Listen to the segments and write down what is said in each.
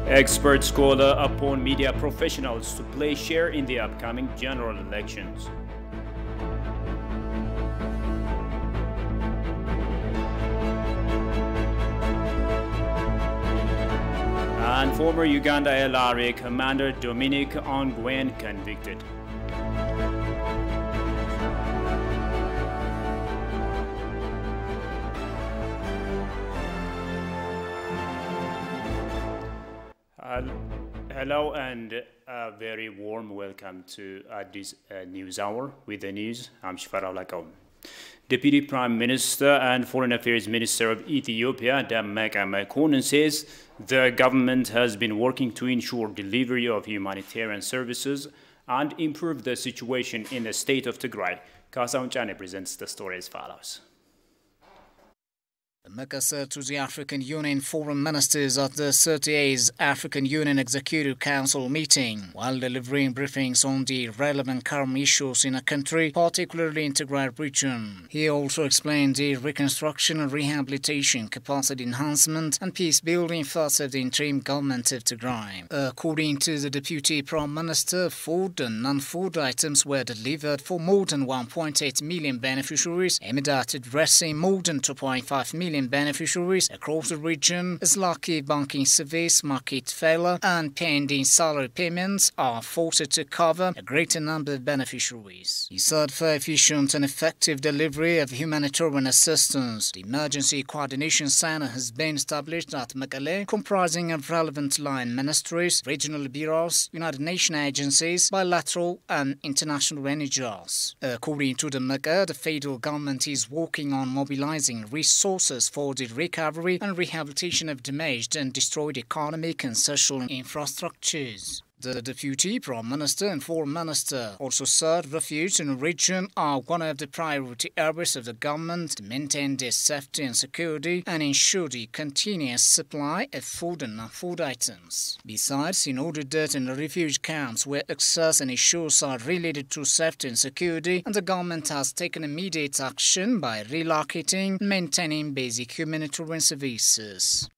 Experts call upon media professionals to play share in the upcoming general elections. And former Uganda LRA Commander Dominic Ongwen convicted. Hello and a very warm welcome to this news hour with the news. I'm Shifara Lakaw. Deputy Prime Minister and Foreign Affairs Minister of Ethiopia, Dammeka Mekonnen, says the government has been working to ensure delivery of humanitarian services and improve the situation in the state of Tigray. Kasaun Chane presents the story as follows. Meka said to the African Union foreign ministers at the 38th African Union Executive Council meeting while delivering briefings on the relevant current issues in a country, particularly in Tigray region. He also explained the reconstruction and rehabilitation, capacity enhancement and peace-building efforts of the interim government of Tigray. According to the Deputy Prime Minister, food and non-food items were delivered for more than 1.8 million beneficiaries, aimed at addressing more than 2.5 million beneficiaries across the region, as lucky banking service, market failure and pending salary payments are forced to cover a greater number of beneficiaries. He said for efficient and effective delivery of humanitarian assistance, the Emergency Coordination Center has been established at Mekelle, comprising of relevant line ministries, regional bureaus, United Nations agencies, bilateral and international NGOs. According to the Mekelle, the federal government is working on mobilizing resources for the recovery and rehabilitation of damaged and destroyed economic and social infrastructures. The Deputy Prime Minister and Foreign Minister also said refuge in the region are one of the priority areas of the government to maintain their safety and security and ensure the continuous supply of food and non-food items. Besides, in order that in the refuge camps where access and issues are related to safety and security, and the government has taken immediate action by relocating and maintaining basic humanitarian services.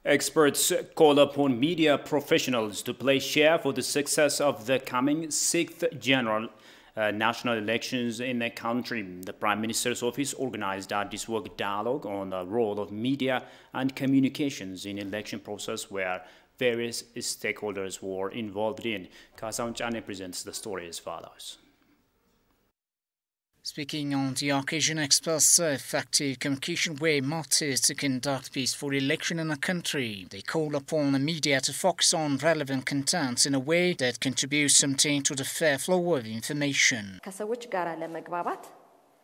Experts call upon media professionals to play share for the success of the coming 6th general national elections in the country. The Prime Minister's office organized a this-work dialogue on the role of media and communications in election process where various stakeholders were involved in. Kasaun Chane presents the story as follows. Speaking on the occasion, experts say effective communication way matters to conduct peaceful election in a country. They call upon the media to focus on relevant contents in a way that contributes something to the fair flow of information.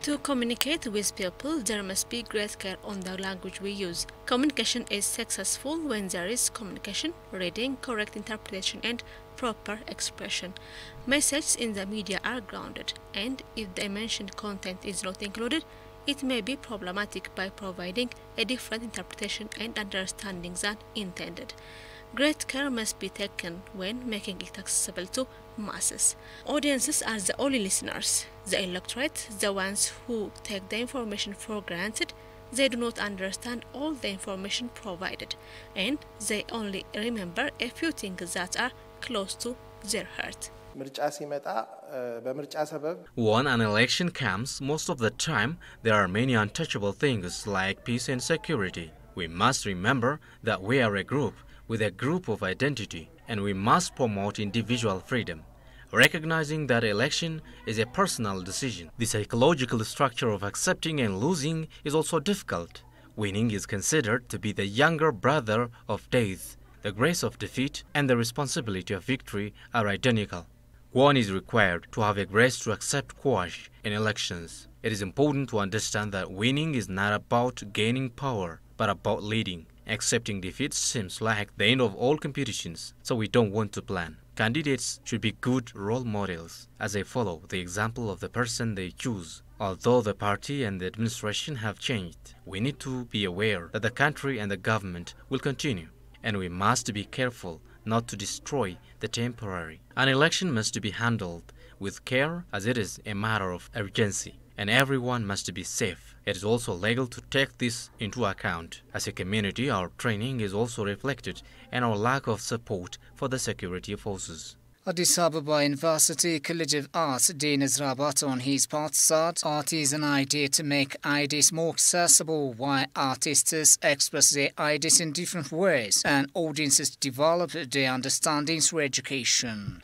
To communicate with people, there must be great care on the language we use. Communication is successful when there is communication, reading, correct interpretation and proper expression. Messages in the media are grounded, and if the mentioned content is not included, it may be problematic by providing a different interpretation and understanding than intended. Great care must be taken when making it accessible to masses. Audiences are the only listeners. The electorate, the ones who take the information for granted, they do not understand all the information provided, and they only remember a few things that are close to their heart. When an election comes, most of the time, there are many untouchable things like peace and security. We must remember that we are a group with a group of identity, and we must promote individual freedom. Recognizing that election is a personal decision, the psychological structure of accepting and losing is also difficult. Winning is considered to be the younger brother of death. The grace of defeat and the responsibility of victory are identical. One is required to have a grace to accept quash in elections. It is important to understand that winning is not about gaining power, but about leading. Accepting defeat seems like the end of all competitions, so we don't want to plan. Candidates should be good role models as they follow the example of the person they choose. Although the party and the administration have changed, we need to be aware that the country and the government will continue, and we must be careful not to destroy the temporary. An election must be handled with care as it is a matter of urgency. and everyone must be safe. It is also legal to take this into account. As a community, our training is also reflected in our lack of support for the security forces. Addis Ababa University College of Arts Dean Ezra Bato on his part said art is an idea to make ideas more accessible, while artists express their ideas in different ways and audiences develop their understandings through education.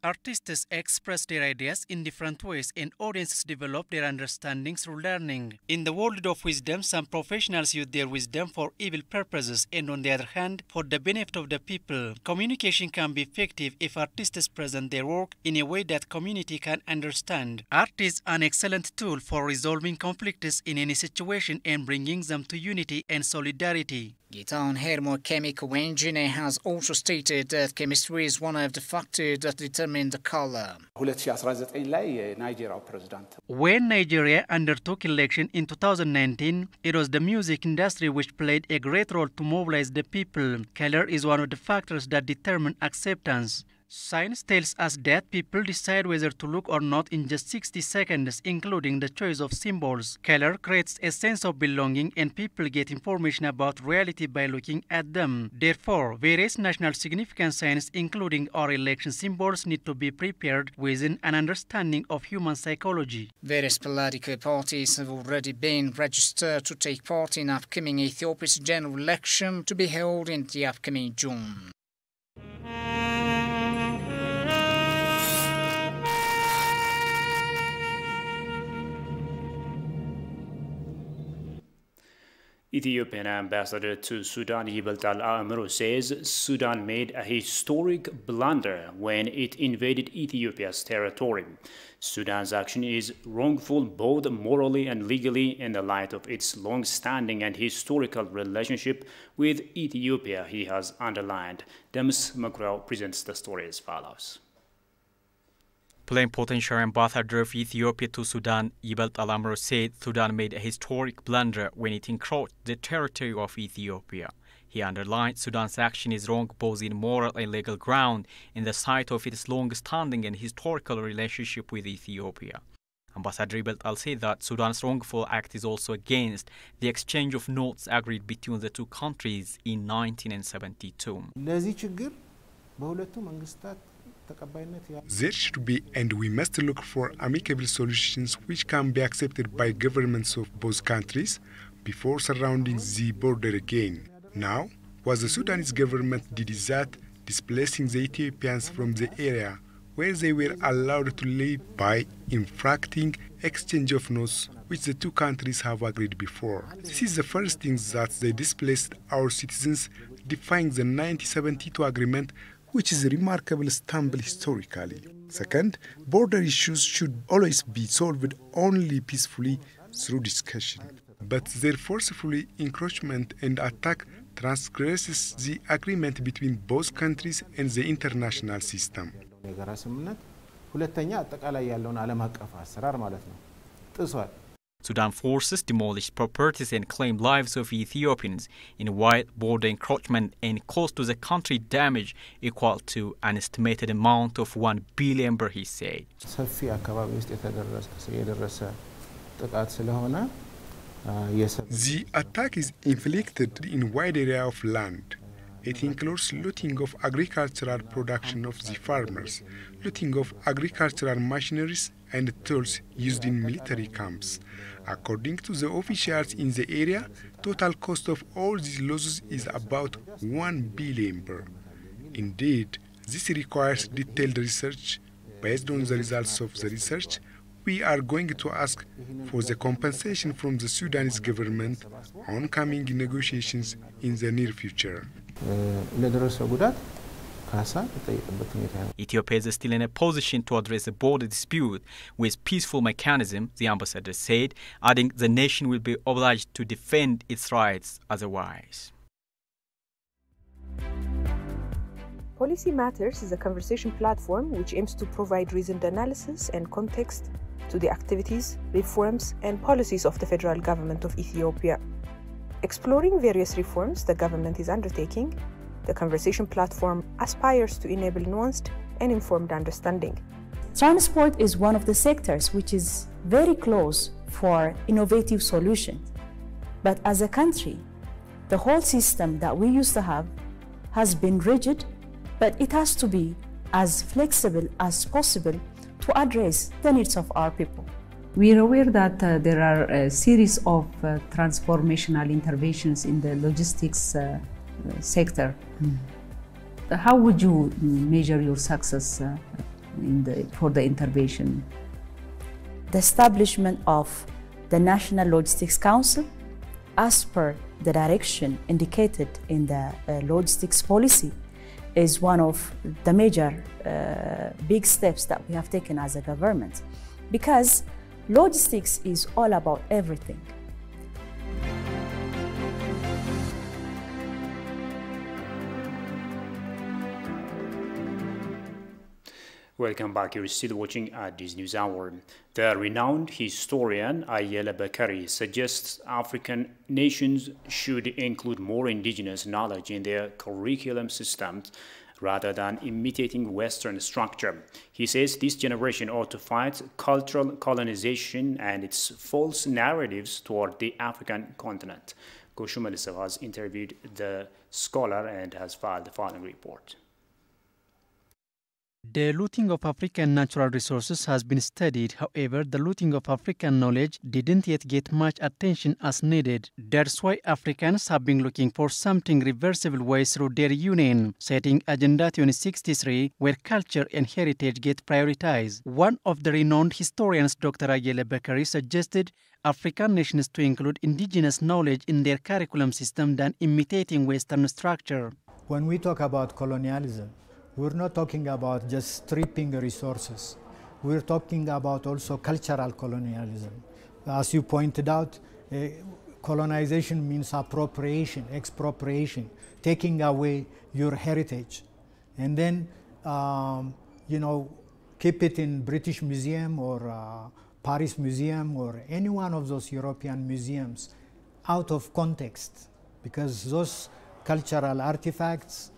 Artists express their ideas in different ways and audiences develop their understanding through learning. In the world of wisdom, some professionals use their wisdom for evil purposes and on the other hand, for the benefit of the people. Communication can be effective if artists present their work in a way that community can understand. Art is an excellent tool for resolving conflicts in any situation and bringing them to unity and solidarity. Gitan Hermo, chemical engineer, has also stated that chemistry is one of the factors that determine the color. When Nigeria undertook election in 2019, it was the music industry which played a great role to mobilize the people. Color is one of the factors that determine acceptance. Science tells us that people decide whether to look or not in just 60 seconds, including the choice of symbols. Color creates a sense of belonging and people get information about reality by looking at them. Therefore, various national significant signs, including our election symbols, need to be prepared within an understanding of human psychology. Various political parties have already been registered to take part in upcoming Ethiopia's general election to be held in the upcoming June. Ethiopian ambassador to Sudan, Yibeltal Amro, says Sudan made a historic blunder when it invaded Ethiopia's territory. Sudan's action is wrongful both morally and legally in the light of its long-standing and historical relationship with Ethiopia, he has underlined. Demis Makrel presents the story as follows. Plenipotentiary ambassador of Ethiopia to Sudan, Yibeltal Amro, said Sudan made a historic blunder when it encroached the territory of Ethiopia. He underlined Sudan's action is wrong both in moral and legal ground in the sight of its long-standing and historical relationship with Ethiopia. Ambassador Yibeltal said that Sudan's wrongful act is also against the exchange of notes agreed between the two countries in 1972. There should be, and we must look for amicable solutions which can be accepted by governments of both countries before surrounding the border again. Now, what the Sudanese government did is that displacing the Ethiopians from the area where they were allowed to live by infracting exchange of notes which the two countries have agreed before. This is the first thing that they displaced our citizens, defying the 1972 agreement, which is a remarkable stumble historically. Second, border issues should always be solved only peacefully through discussion. But their forceful encroachment and attack transgresses the agreement between both countries and the international system. Sudan forces demolished properties and claimed lives of Ethiopians in wide border encroachment and caused to the country damage equal to an estimated amount of 1 billion birr, he said. The attack is inflicted in a wide area of land. It includes looting of agricultural production of the farmers, looting of agricultural machineries and tools used in military camps. According to the officials in the area, total cost of all these losses is about 1 billion birr. Indeed, this requires detailed research. Based on the results of the research, we are going to ask for the compensation from the Sudanese government on coming negotiations in the near future. Ethiopia is still in a position to address the border dispute with peaceful mechanism, the ambassador said, adding the nation will be obliged to defend its rights otherwise. Policy Matters is a conversation platform which aims to provide reasoned analysis and context to the activities, reforms, and policies of the federal government of Ethiopia. Exploring various reforms the government is undertaking, the conversation platform aspires to enable nuanced and informed understanding. Transport is one of the sectors which is very close for innovative solutions. But as a country, the whole system that we used to have has been rigid, but it has to be as flexible as possible to address the needs of our people. We are aware that there are a series of transformational interventions in the logistics sector. How would you measure your success for the intervention? The establishment of the National Logistics Council, as per the direction indicated in the logistics policy, is one of the major big steps that we have taken as a government, because logistics is all about everything. Welcome back. You're still watching this news hour. The renowned historian Ayele Bakari suggests African nations should include more indigenous knowledge in their curriculum systems rather than imitating Western structure. He says this generation ought to fight cultural colonization and its false narratives toward the African continent. Goshu Melissa has interviewed the scholar and has filed the following report. The looting of African natural resources has been studied. However, the looting of African knowledge didn't yet get much attention as needed. That's why Africans have been looking for something reversible ways through their union, setting Agenda 2063, where culture and heritage get prioritized. One of the renowned historians, Dr. Ayele Bakari, suggested African nations to include indigenous knowledge in their curriculum system than imitating Western structure. When we talk about colonialism, we're not talking about just stripping resources. We're talking about also cultural colonialism. As you pointed out, colonization means appropriation, expropriation, taking away your heritage. And then, keep it in British Museum or Paris Museum or any one of those European museums out of context, because those cultural artifacts,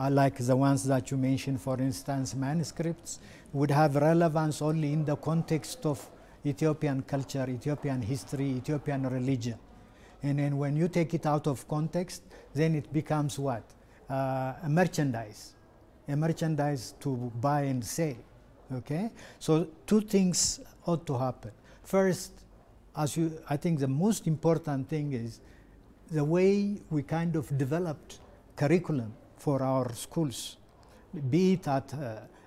like the ones that you mentioned, for instance, manuscripts, would have relevance only in the context of Ethiopian culture, Ethiopian history, Ethiopian religion. And then when you take it out of context, then it becomes what? A merchandise to buy and sell, okay? So two things ought to happen. First, I think the most important thing is the way we kind of developed curriculum for our schools, be it at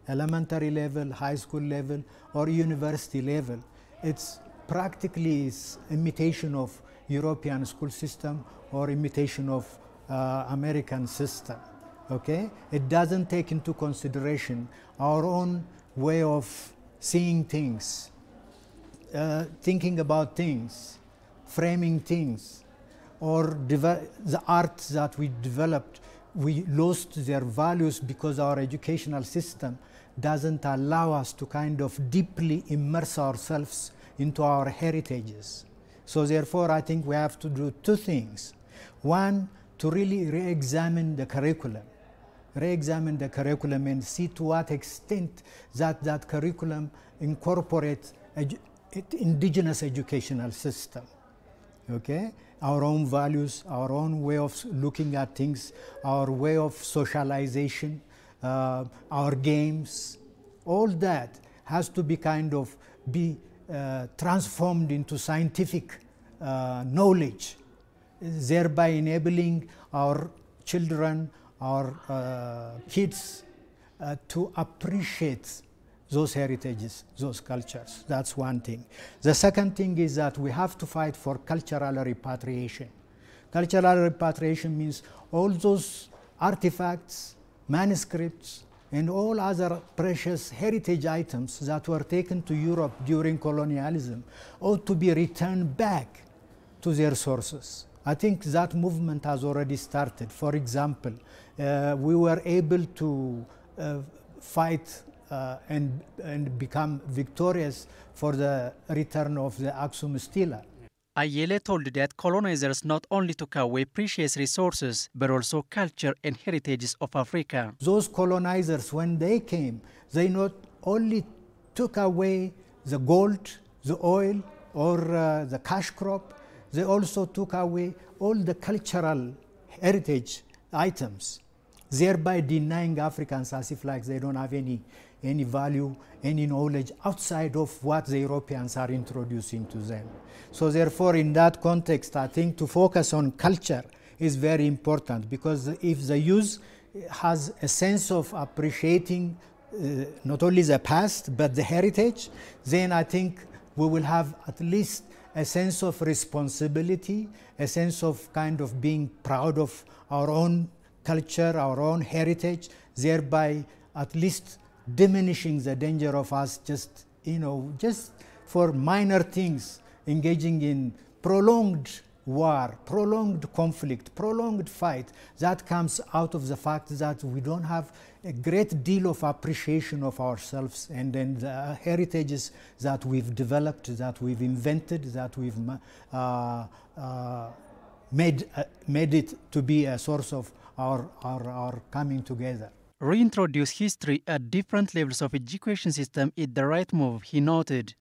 elementary level, high school level, or university level. It's practically imitation of European school system or imitation of American system, okay? It doesn't take into consideration our own way of seeing things, thinking about things, framing things, or the art that we developed. We lost their values because our educational system doesn't allow us to kind of deeply immerse ourselves into our heritages. So therefore, I think we have to do two things. One, to really re-examine the curriculum and see to what extent that curriculum incorporates indigenous educational system, okay? Our own values, our own way of looking at things, our way of socialization, our games, all that has to be transformed into scientific knowledge, thereby enabling our children, our kids to appreciate those heritages, those cultures. That's one thing. The second thing is that we have to fight for cultural repatriation. Cultural repatriation means all those artifacts, manuscripts, and all other precious heritage items that were taken to Europe during colonialism ought to be returned back to their sources. I think that movement has already started. For example, we were able to fight and become victorious for the return of the Aksum Stela. Ayele told that colonizers not only took away precious resources, but also culture and heritages of Africa. Those colonizers, when they came, they not only took away the gold, the oil, or the cash crop. They also took away all the cultural heritage items, thereby denying Africans as if like they don't have any value, any knowledge outside of what the Europeans are introducing to them. So therefore, in that context, I think to focus on culture is very important, because if the youth has a sense of appreciating not only the past, but the heritage, then I think we will have at least a sense of responsibility, a sense of kind of being proud of our own culture, our own heritage, thereby at least diminishing the danger of us just for minor things, engaging in prolonged war, prolonged conflict, prolonged fight. That comes out of the fact that we don't have a great deal of appreciation of ourselves, and then the heritages that we've developed, that we've invented, that we've made it to be a source of our coming together. Reintroduce history at different levels of education system is the right move, he noted.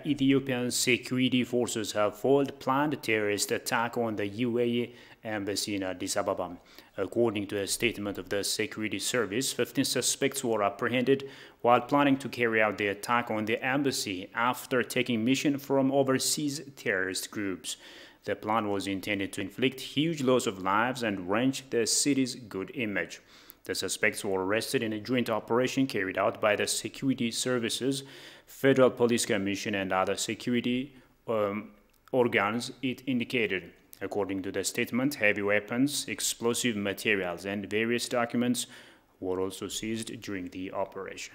Ethiopian security forces have foiled planned terrorist attack on the UAE embassy in Addis Ababa. According to a statement of the security service, 15 suspects were apprehended while planning to carry out the attack on the embassy after taking mission from overseas terrorist groups. The plan was intended to inflict huge loss of lives and wrench the city's good image. The suspects were arrested in a joint operation carried out by the security services, Federal Police Commission, and other security organs, it indicated. According to the statement, heavy weapons, explosive materials, and various documents were also seized during the operation.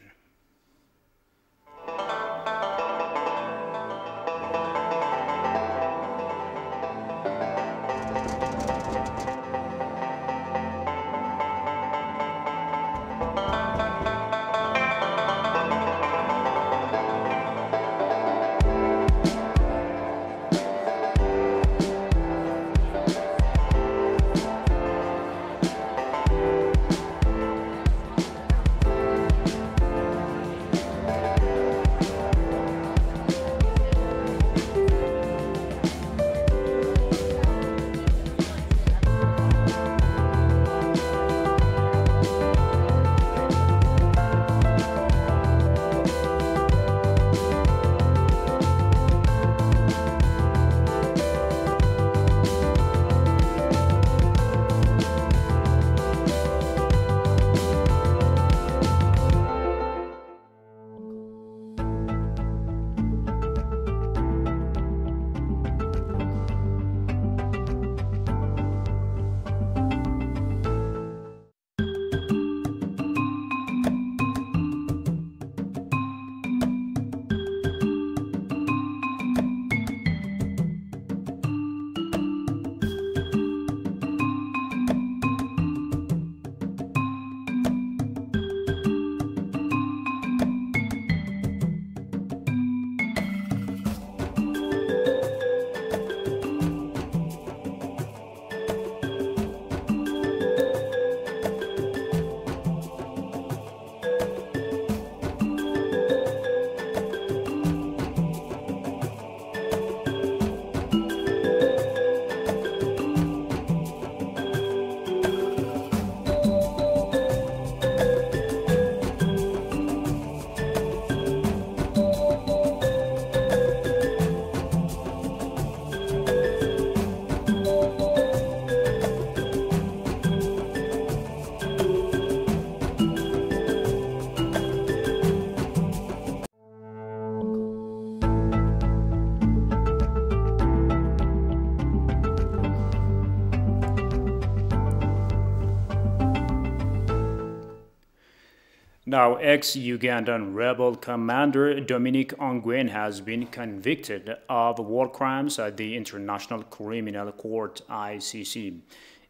Now, ex-Ugandan rebel commander Dominic Ongwen has been convicted of war crimes at the International Criminal Court, ICC.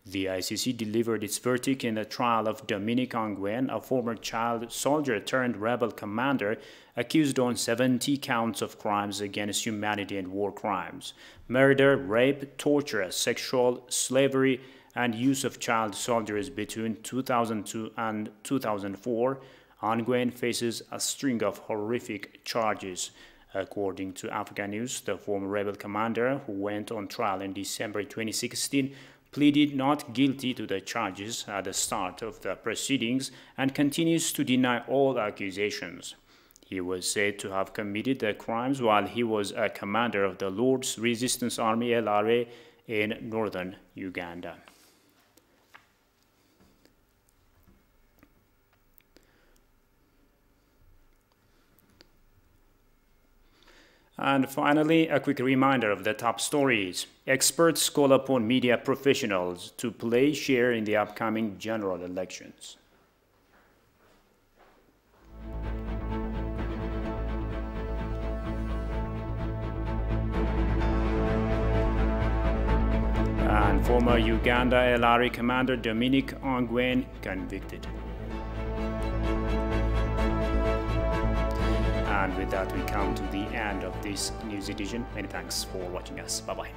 The ICC delivered its verdict in the trial of Dominic Ongwen, a former child soldier turned rebel commander accused on 70 counts of crimes against humanity and war crimes: murder, rape, torture, sexual slavery, and use of child soldiers between 2002 and 2004, Ongwen faces a string of horrific charges. According to Africa News, the former rebel commander, who went on trial in December 2016, pleaded not guilty to the charges at the start of the proceedings and continues to deny all accusations. He was said to have committed the crimes while he was a commander of the Lord's Resistance Army (LRA) in northern Uganda. And finally, a quick reminder of the top stories. Experts call upon media professionals to play share in the upcoming general elections. And former Uganda LRA commander Dominic Ongwen convicted. And with that, we come to the end of this news edition. Many thanks for watching us. Bye-bye.